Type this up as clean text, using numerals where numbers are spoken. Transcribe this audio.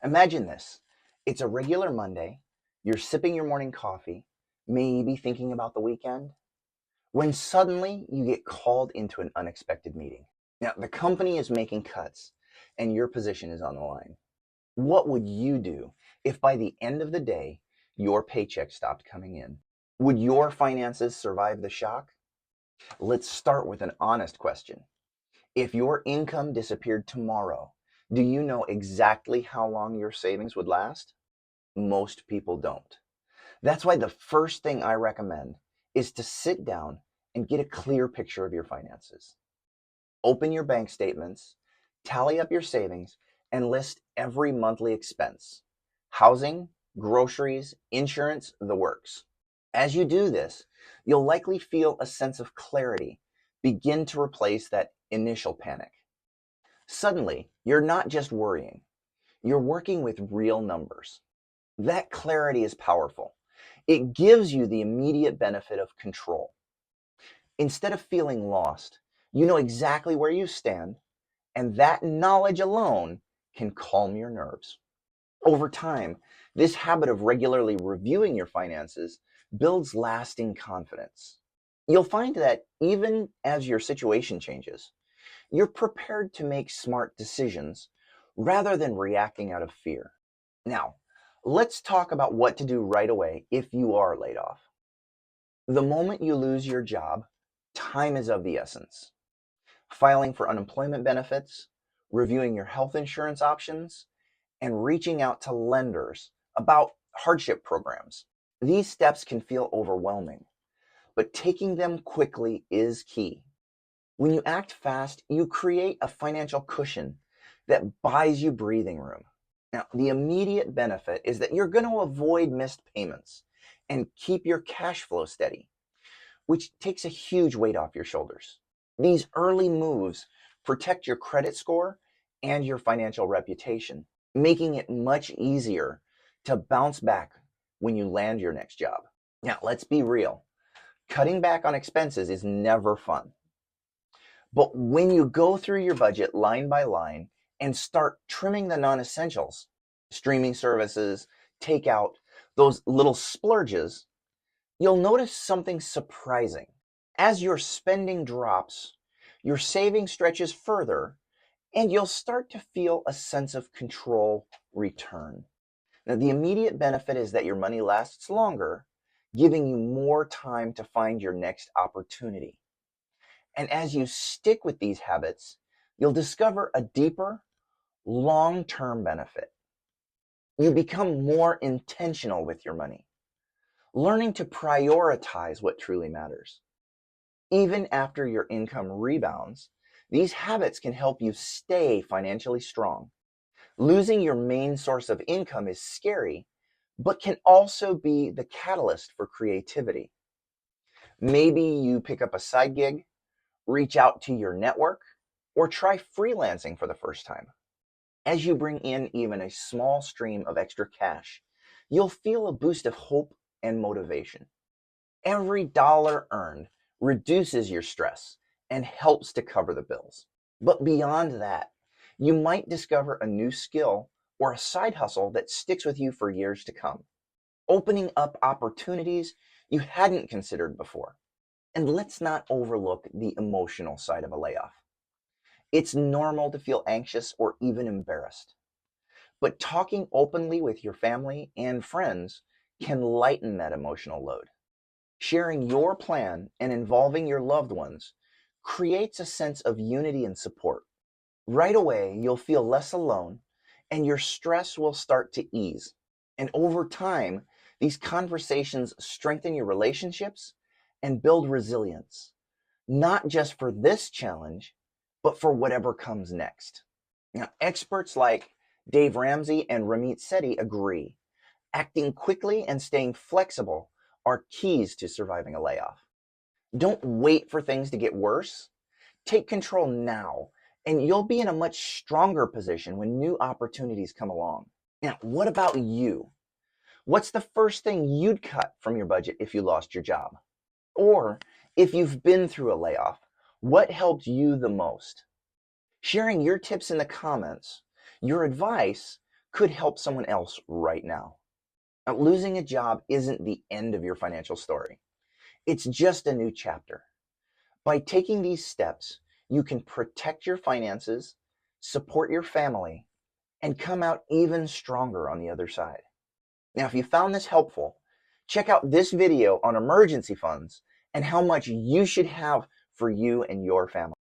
Imagine this. It's a regular Monday. You're sipping your morning coffee, maybe thinking about the weekend, when suddenly you get called into an unexpected meeting. Now, the company is making cuts and your position is on the line. What would you do if by the end of the day, your paycheck stopped coming in? Would your finances survive the shock? Let's start with an honest question. If your income disappeared tomorrow, do you know exactly how long your savings would last? Most people don't. That's why the first thing I recommend is to sit down and get a clear picture of your finances. Open your bank statements, tally up your savings, and list every monthly expense: housing, groceries, insurance, the works. As you do this, you'll likely feel a sense of clarity begin to replace that initial panic. Suddenly, you're not just worrying, you're working with real numbers. That clarity is powerful. It gives you the immediate benefit of control. Instead of feeling lost, you know exactly where you stand, and that knowledge alone can calm your nerves. Over time, this habit of regularly reviewing your finances builds lasting confidence. You'll find that even as your situation changes, you're prepared to make smart decisions rather than reacting out of fear. Now, let's talk about what to do right away if you are laid off. The moment you lose your job, time is of the essence. Filing for unemployment benefits, reviewing your health insurance options, and reaching out to lenders about hardship programs. These steps can feel overwhelming, but taking them quickly is key. When you act fast, you create a financial cushion that buys you breathing room. Now, the immediate benefit is that you're going to avoid missed payments and keep your cash flow steady, which takes a huge weight off your shoulders. These early moves protect your credit score and your financial reputation, making it much easier to bounce back when you land your next job. Now, let's be real. Cutting back on expenses is never fun. But when you go through your budget line by line and start trimming the non-essentials, streaming services, takeout, those little splurges, you'll notice something surprising. As your spending drops, your saving stretches further, and you'll start to feel a sense of control return. Now, the immediate benefit is that your money lasts longer, giving you more time to find your next opportunity. And as you stick with these habits, you'll discover a deeper, long-term benefit. You become more intentional with your money, learning to prioritize what truly matters. Even after your income rebounds, these habits can help you stay financially strong. Losing your main source of income is scary, but can also be the catalyst for creativity. Maybe you pick up a side gig, reach out to your network, or try freelancing for the first time. As you bring in even a small stream of extra cash, you'll feel a boost of hope and motivation. Every dollar earned reduces your stress and helps to cover the bills. But beyond that, you might discover a new skill or a side hustle that sticks with you for years to come, opening up opportunities you hadn't considered before. And let's not overlook the emotional side of a layoff. It's normal to feel anxious or even embarrassed. But talking openly with your family and friends can lighten that emotional load. Sharing your plan and involving your loved ones creates a sense of unity and support. Right away, you'll feel less alone and your stress will start to ease. And over time, these conversations strengthen your relationships and build resilience, not just for this challenge, but for whatever comes next. Now, experts like Dave Ramsey and Ramit Sethi agree. Acting quickly and staying flexible are keys to surviving a layoff. Don't wait for things to get worse. Take control now, and you'll be in a much stronger position when new opportunities come along. Now, what about you? What's the first thing you'd cut from your budget if you lost your job? Or if you've been through a layoff, what helped you the most? Sharing your tips in the comments, your advice could help someone else right now. Now, losing a job isn't the end of your financial story. It's just a new chapter. By taking these steps, you can protect your finances, support your family, and come out even stronger on the other side. Now, if you found this helpful, check out this video on emergency funds and how much you should have for you and your family.